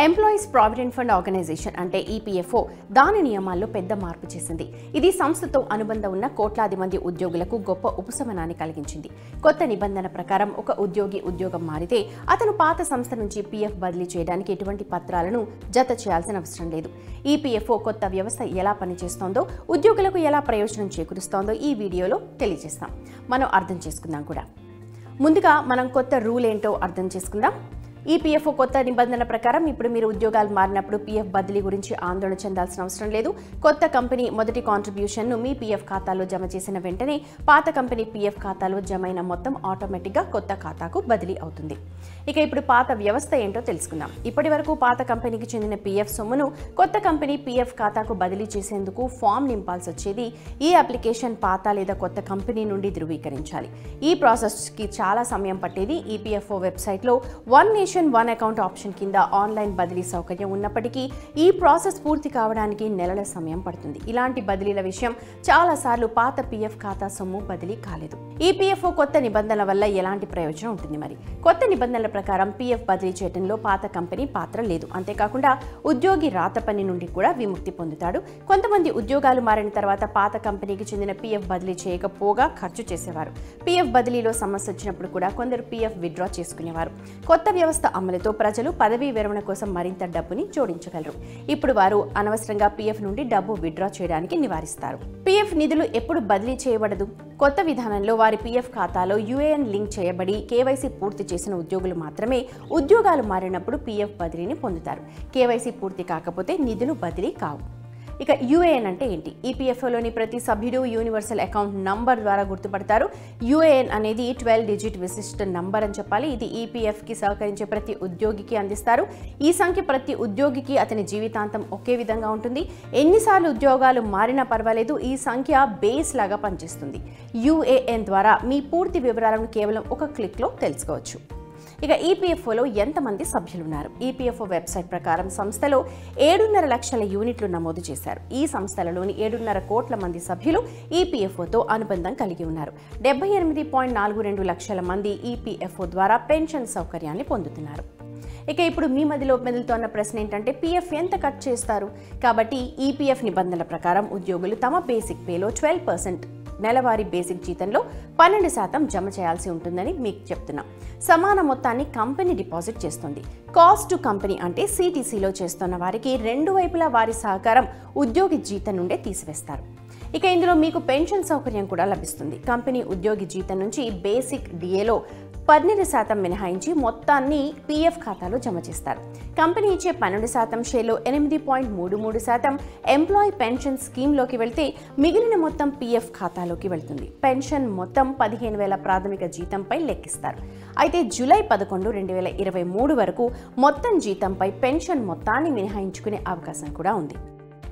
Employees provident fund organisation అంటే EPFO దాని నియమాల్లో పెద్ద మార్పు చేసింది. ఇది సంస్థతో అనుబంధం ఉన్న కోట్లాది మంది ఉద్యోగులకు గొప్ప ఉపశమనాన్ని కలిగించింది. కొత్త నిబంధన ప్రకారం ఒక ఉద్యోగి ఉద్యోగం మారితే అతను పాత సంస్థ నుంచి పీఎఫ్ బదిలీ చేయడానికి ఎటువంటి పత్రాలను జత చేయాల్సిన అవసరం లేదు. ఈపీఎఫ్ఓ కొత్త వ్యవస్థ ఎలా పనిచేస్తోందో, ఉద్యోగులకు ఎలా ప్రయోజనం చేకూరుస్తోందో ఈ వీడియోలో తెలియజేస్తాం. మనం అర్థం చేసుకుందాం కూడా. ముందుగా మనం కొత్త రూల్ ఏంటో అర్థం చేసుకుందాం. ఈపీఎఫ్ఓ కొత్త నిబంధనల ప్రకారం ఇప్పుడు మీరు ఉద్యోగాలు మారినప్పుడు పీఎఫ్ బదిలీ గురించి ఆందోళన చెందాల్సిన అవసరం లేదు. కొత్త కంపెనీ మొదటి కాంట్రిబ్యూషన్ను మీ పీఎఫ్ ఖాతాలో జమ చేసిన వెంటనే పాత కంపెనీ పీఎఫ్ ఖాతాలో జమ అయిన మొత్తం ఆటోమేటిక్గా కొత్త ఖాతాకు బదిలీ అవుతుంది. ఇక ఇప్పుడు పాత వ్యవస్థ ఏంటో తెలుసుకుందాం. ఇప్పటి వరకు పాత కంపెనీకి చెందిన పీఎఫ్ సొమ్మును కొత్త కంపెనీ పీఎఫ్ ఖాతాకు బదిలీ చేసేందుకు ఫామ్ నింపాల్సి వచ్చేది. ఈ అప్లికేషన్ పాత లేదా కొత్త కంపెనీ నుండి ధృవీకరించాలి. ఈ ప్రాసెస్కి చాలా సమయం పట్టేది. ఈపీఎఫ్ఓ వెబ్సైట్లో one nation one account option కింద ఆన్లైన్ బదిలీ సౌకర్యం ఉన్నప్పటికీ ఈ ప్రాసెస్ పూర్తి కావడానికి నెలల సమయం పడుతుంది. ఇలాంటి బదిలీల విషయం చాలాసార్లు పాత పీఎఫ్ ఖాతా సొమ్ము బదిలీ కాలేదు. ఈపీఎఫ్ఓ కొత్త నిబంధనల వల్ల ఎలాంటి ప్రయోజనం ఉంటుంది? మరి కొత్త నిబంధనల ప్రకారం పీఎఫ్ బదిలీ చేయడంలో పాత కంపెనీ పాత్ర లేదు. అంతేకాకుండా ఉద్యోగి రాత పని నుండి కూడా విముక్తి పొందుతాడు. కొంతమంది ఉద్యోగాలు మారిన తర్వాత పాత కంపెనీకి చెందిన పీఎఫ్ బదిలీ చేయకపోగా ఖర్చు చేసేవారు. పీఎఫ్ బదిలీలో సమస్య వచ్చినప్పుడు కూడా కొందరు పీఎఫ్ విత్డ్రా చేసుకునేవారు. కొత్త వ్యవస్థ అమలుతో ప్రజలు పదవీ విరమణ కోసం మరింత డబ్బుని జోడించగలరు. ఇప్పుడు వారు అనవసరంగా పీఎఫ్ నుండి డబ్బు విత్డ్రా చేయడానికి నివారిస్తారు. పీఎఫ్ నిధులు ఎప్పుడు బదిలీ చేయబడదు? కొత్త విధానంలో వారి పీఎఫ్ ఖాతాలో యూఏఎన్ లింక్ చేయబడి కేవైసీ పూర్తి చేసిన ఉద్యోగులు మాత్రమే ఉద్యోగాలు మారినప్పుడు పీఎఫ్ బదిలీని పొందుతారు. కేవైసీ పూర్తి కాకపోతే నిధులు బదిలీ కావు. ఇక యూఏఎన్ అంటే ఏంటి? ఈపీఎఫ్ఓలోని ప్రతి సభ్యుడు యూనివర్సల్ అకౌంట్ నంబర్ ద్వారా గుర్తుపడతారు. యూఏఎన్ అనేది 12 డిజిట్ విశిష్ట నంబర్ అని చెప్పాలి. ఇది ఈపీఎఫ్కి సహకరించే ప్రతి ఉద్యోగికి అందిస్తారు. ఈ సంఖ్య ప్రతి ఉద్యోగికి అతని జీవితాంతం ఒకే విధంగా ఉంటుంది. ఎన్నిసార్లు ఉద్యోగాలు మారినా పర్వాలేదు, ఈ సంఖ్య బేస్ లాగా పనిచేస్తుంది. యూఏఎన్ ద్వారా మీ పూర్తి వివరాలను కేవలం ఒక క్లిక్లో తెలుసుకోవచ్చు. ఇక ఈపీఎఫ్ఓలో ఎంతమంది సభ్యులున్నారు? ఈపీఎఫ్ఓ వెబ్సైట్ ప్రకారం సంస్థలో 7.5 లక్షల యూనిట్లు నమోదు చేశారు. ఈ సంస్థలలోని 7.5 కోట్ల మంది సభ్యులు ఈపీఎఫ్ఓతో అనుబంధం కలిగి ఉన్నారు. 78.42 లక్షల మంది ఈపీఎఫ్ఓ ద్వారా పెన్షన్ సౌకర్యాన్ని పొందుతున్నారు. ఇక ఇప్పుడు మీ మధ్యలో మెదులుతోన్న ప్రశ్న ఏంటంటే పీఎఫ్ ఎంత కట్ చేస్తారు? కాబట్టి ఈపీఎఫ్ నిబంధనల ప్రకారం ఉద్యోగులు తమ బేసిక్ పేలో 12% నెలవారీ బేసిక్ జీతంలో 12% జమ చేయాల్సి ఉంటుందని మీకు చెప్తున్నాం. సమాన మొత్తాన్ని కంపెనీ డిపాజిట్ చేస్తుంది. కాస్ట్ టు కంపెనీ అంటే సిటీసీలో చేస్తున్న వారికి రెండు వైపులా వారి సహకారం ఉద్యోగి జీతం నుండే తీసివేస్తారు. ఇక ఇందులో మీకు పెన్షన్ సౌకర్యం కూడా లభిస్తుంది. కంపెనీ ఉద్యోగి జీతం నుంచి బేసిక్ డిఏలో 12% మినహాయించి మొత్తాన్ని పీఎఫ్ ఖాతాలో జమ చేస్తారు. కంపెనీ ఇచ్చే 12% షేర్లో 8.33% ఎంప్లాయీ పెన్షన్ స్కీమ్లోకి వెళ్తే మిగిలిన మొత్తం పీఎఫ్ ఖాతాలోకి వెళ్తుంది. పెన్షన్ మొత్తం 15,000 ప్రాథమిక జీతంపై లెక్కిస్తారు. అయితే జూలై 11, 2023 వరకు మొత్తం జీతంపై పెన్షన్ మొత్తాన్ని మినహాయించుకునే అవకాశం కూడా ఉంది.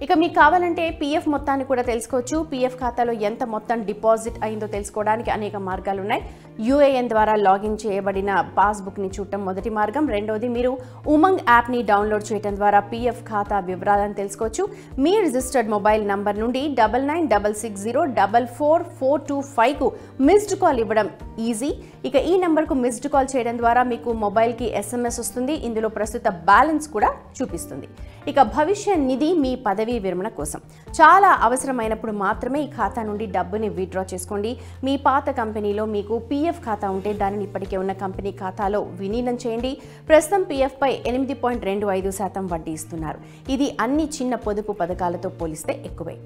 ఇక మీకు కావాలంటే పీఎఫ్ మొత్తాన్ని కూడా తెలుసుకోవచ్చు. పీఎఫ్ ఖాతాలో ఎంత మొత్తం డిపాజిట్ అయిందో తెలుసుకోవడానికి అనేక మార్గాలు ఉన్నాయి. యూఏఎన్ ద్వారా లాగిన్ చేయబడిన పాస్బుక్ని చూడటం మొదటి మార్గం. రెండవది మీరు ఉమంగ్ యాప్ని డౌన్లోడ్ చేయడం ద్వారా పీఎఫ్ ఖాతా వివరాలను తెలుసుకోవచ్చు. మీ రిజిస్టర్డ్ మొబైల్ నంబర్ నుండి 9966044425కు మిస్డ్ కాల్ ఇవ్వడం ఈజీ. ఇక ఈ నెంబర్కు మిస్డ్ కాల్ చేయడం ద్వారా మీకు మొబైల్కి SMS వస్తుంది. ఇందులో ప్రస్తుత బ్యాలెన్స్ కూడా చూపిస్తుంది. ఇక భవిష్య నిధి మీ పదవీ విరమణ కోసం చాలా అవసరమైనప్పుడు మాత్రమే ఈ ఖాతా నుండి డబ్బుని విత్డ్రా చేసుకోండి. మీ పాత కంపెనీలో మీకు పీఎఫ్ ఖాతా ఉంటే దానిని ఇప్పటికే ఉన్న కంపెనీ ఖాతాలో విలీనం చేయండి. ప్రస్తుతం పీఎఫ్ పై 8.25% వడ్డీ ఇస్తున్నారు. ఇది అన్ని చిన్న పొదుపు పథకాలతో పోలిస్తే ఎక్కువే.